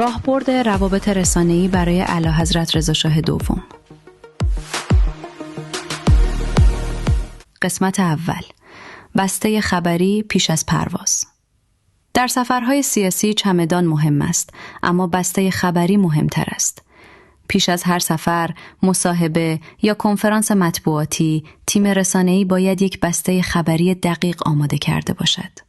راهبرد روابط رسانه‌ای برای اعلیحضرت رضاشاه دوم. قسمت اول. بسته خبری پیش از پرواز. در سفرهای سیاسی چمدان مهم است، اما بسته خبری مهمتر است. پیش از هر سفر، مصاحبه یا کنفرانس مطبوعاتی، تیم رسانه‌ای باید یک بسته خبری دقیق آماده کرده باشد.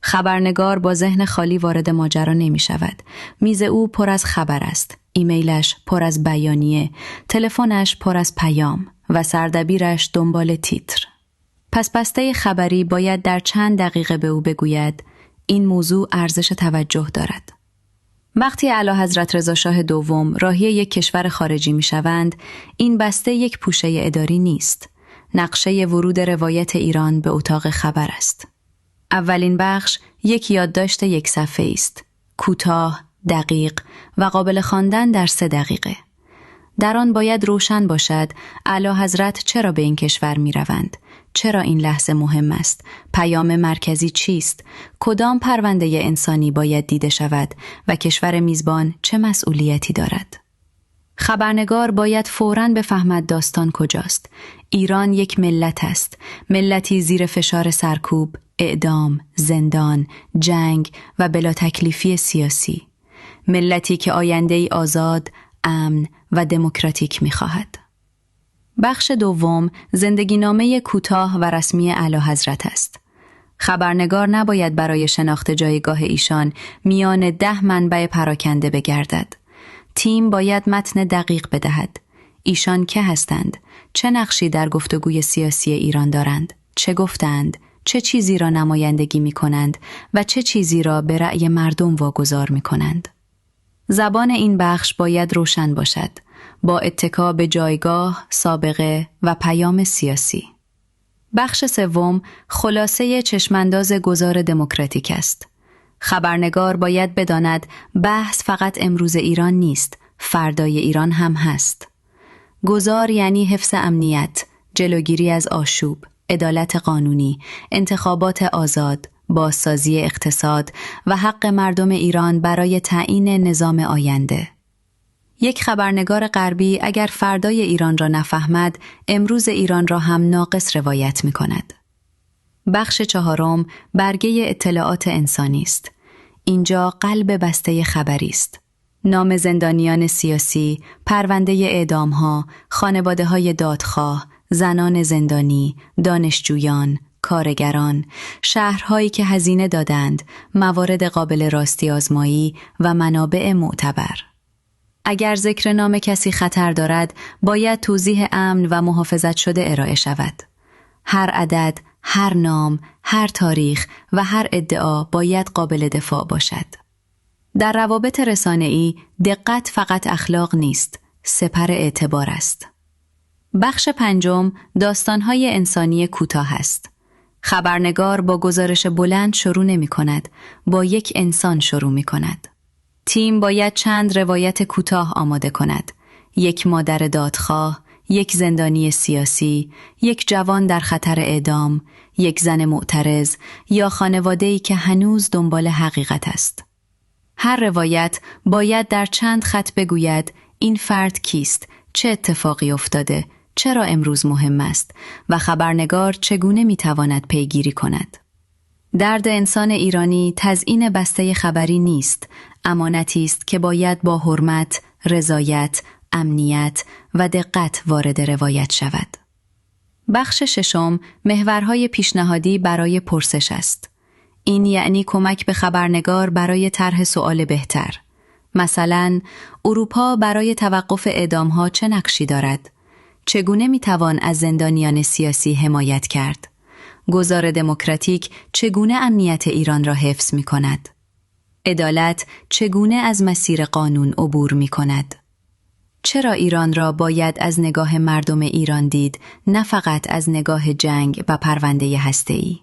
خبرنگار با ذهن خالی وارد ماجرا نمی شود. میز او پر از خبر است، ایمیلش پر از بیانیه، تلفنش پر از پیام و سردبیرش دنبال تیتر. پس بسته خبری باید در چند دقیقه به او بگوید این موضوع ارزش توجه دارد. وقتی اعلیحضرت رضاشاه دوم راهی یک کشور خارجی می شوند، این بسته یک پوشه اداری نیست. نقشه ورود روایت ایران به اتاق خبر است. اولین بخش یک یادداشت یک صفحه‌ای است. کوتاه، دقیق و قابل خواندن در 3 دقیقه. در آن باید روشن باشد اعلیحضرت چرا به این کشور می روند؟ چرا این لحظه مهم است؟ پیام مرکزی چیست؟ کدام پرونده انسانی باید دیده شود و کشور میزبان چه مسئولیتی دارد؟ خبرنگار باید فوراً بفهمد داستان کجاست. ایران یک ملت است، ملتی زیر فشار سرکوب، اعدام، زندان، جنگ و بلا تکلیفی سیاسی. ملتی که آینده‌ای آزاد، امن و دموکراتیک می‌خواهد. بخش دوم زندگی نامه کوتاه و رسمی اعلیحضرت است. خبرنگار نباید برای شناخت جایگاه ایشان میان 10 منبع پراکنده بگردد. تیم باید متن دقیق بدهد. ایشان که هستند؟ چه نقشی در گفتگوی سیاسی ایران دارند؟ چه گفتند؟ چه چیزی را نمایندگی می کنند و چه چیزی را به رأی مردم واگذار می کنند؟ زبان این بخش باید روشن باشد، با اتکا به جایگاه، سابقه و پیام سیاسی. بخش سوم خلاصه چشمانداز گذار دموکراتیک است. خبرنگار باید بداند بحث فقط امروز ایران نیست، فردای ایران هم هست. گذار یعنی حفظ امنیت، جلوگیری از آشوب، عدالت قانونی، انتخابات آزاد، بازسازی اقتصاد و حق مردم ایران برای تعیین نظام آینده. یک خبرنگار غربی اگر فردای ایران را نفهمد، امروز ایران را هم ناقص روایت می کند. بخش چهارم برگه اطلاعات انسانی است. اینجا قلب بسته خبری است. نام زندانیان سیاسی، پرونده اعدام‌ها، خانواده‌های دادخواه، زنان زندانی، دانشجویان، کارگران، شهرهایی که هزینه دادند، موارد قابل راستی آزمایی و منابع معتبر. اگر ذکر نام کسی خطر دارد، باید توضیح امن و محافظت شده ارائه شود. هر عدد، هر نام، هر تاریخ و هر ادعا باید قابل دفاع باشد. در روابط رسانه‌ای دقت فقط اخلاق نیست، سپر اعتبار است. بخش پنجم داستان‌های انسانی کوتاه است. خبرنگار با گزارش بلند شروع نمی‌کند، با یک انسان شروع می‌کند. تیم باید چند روایت کوتاه آماده کند. یک مادر دادخواه، یک زندانی سیاسی، یک جوان در خطر اعدام، یک زن معترض یا خانواده‌ای که هنوز دنبال حقیقت است. هر روایت باید در چند خط بگوید این فرد کیست، چه اتفاقی افتاده، چرا امروز مهم است و خبرنگار چگونه میتواند پیگیری کند. درد انسان ایرانی تزیین بسته خبری نیست، امانتی است که باید با حرمت، رضایت، امنیت و دقت وارد روایت شود. بخش ششم محورهای پیشنهادی برای پرسش است. این یعنی کمک به خبرنگار برای طرح سؤال بهتر. مثلا اروپا برای توقف اعدام‌ها چه نقشی دارد؟ چگونه میتوان از زندانیان سیاسی حمایت کرد؟ گذار دموکراتیک چگونه امنیت ایران را حفظ می کند؟ عدالت چگونه از مسیر قانون عبور می کند؟ چرا ایران را باید از نگاه مردم ایران دید، نه فقط از نگاه جنگ و پرونده هسته‌ای؟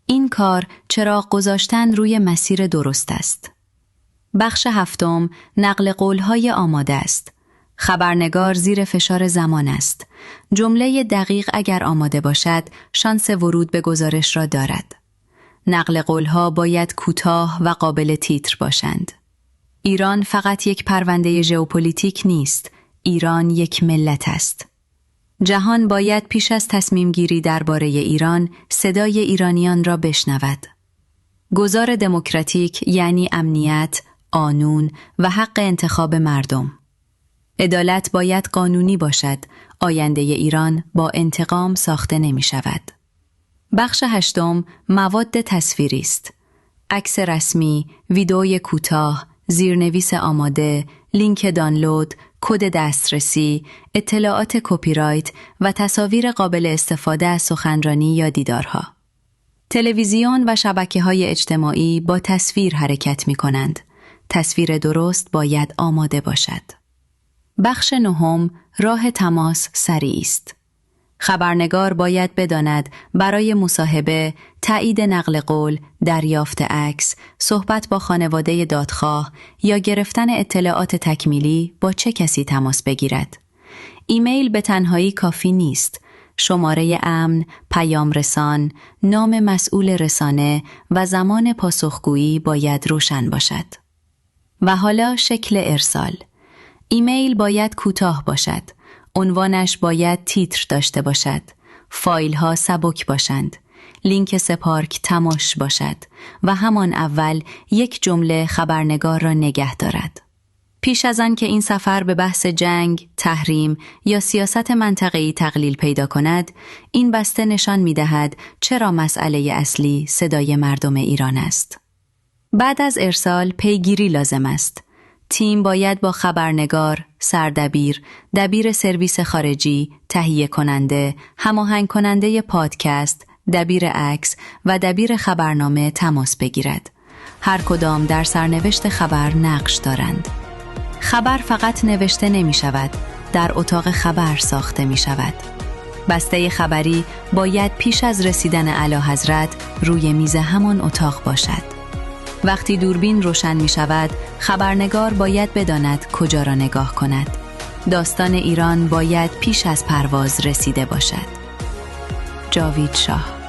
این کار چراغ گذاشتن روی مسیر درست است. بخش هفتم نقل قول‌های آماده است. خبرنگار زیر فشار زمان است. جمله دقیق اگر آماده باشد، شانس ورود به گزارش را دارد. نقل قول‌ها باید کوتاه و قابل تیتر باشند. ایران فقط یک پرونده ژئوپلیتیک نیست، ایران یک ملت است. جهان باید پیش از تصمیم گیری درباره ایران صدای ایرانیان را بشنود. گذار دموکراتیک یعنی امنیت، قانون و حق انتخاب مردم. عدالت باید قانونی باشد، آینده ایران با انتقام ساخته نمی شود. بخش 8 مواد تصویری است. عکس رسمی، ویدئوی کوتاه، زیرنویس آماده، لینک دانلود، کد دسترسی، اطلاعات کپی رایت و تصاویر قابل استفاده از سخنرانی یا دیدارها. تلویزیون و شبکه‌های اجتماعی با تصویر حرکت می‌کنند. تصویر درست باید آماده باشد. بخش 9 راه تماس سریع است. خبرنگار باید بداند برای مصاحبه، تایید نقل قول، دریافت عکس، صحبت با خانواده دادخواه یا گرفتن اطلاعات تکمیلی با چه کسی تماس بگیرد. ایمیل به تنهایی کافی نیست. شماره امن، پیام رسان، نام مسئول رسانه و زمان پاسخگویی باید روشن باشد. و حالا شکل ارسال. ایمیل باید کوتاه باشد. عنوانش باید تیتر داشته باشد. فایل ها سبک باشند. لینک سپارک تماش باشد و همان اول یک جمله خبرنگار را نگه دارد. پیش از آن که این سفر به بحث جنگ، تحریم یا سیاست منطقه‌ای تقلیل پیدا کند، این بسته نشان می‌دهد چرا مسئله اصلی صدای مردم ایران است. بعد از ارسال پیگیری لازم است. تیم باید با خبرنگار، سردبیر، دبیر سرویس خارجی، تهیه کننده، هماهنگ کننده پادکست، دبیر عکس و دبیر خبرنامه تماس بگیرد. هر کدام در سرنوشت خبر نقش دارند. خبر فقط نوشته نمی شود، در اتاق خبر ساخته می شود. بسته خبری باید پیش از رسیدن اعلیحضرت روی میز همان اتاق باشد. وقتی دوربین روشن می شود، خبرنگار باید بداند کجا را نگاه کند. داستان ایران باید پیش از پرواز رسیده باشد. جاوید شاه.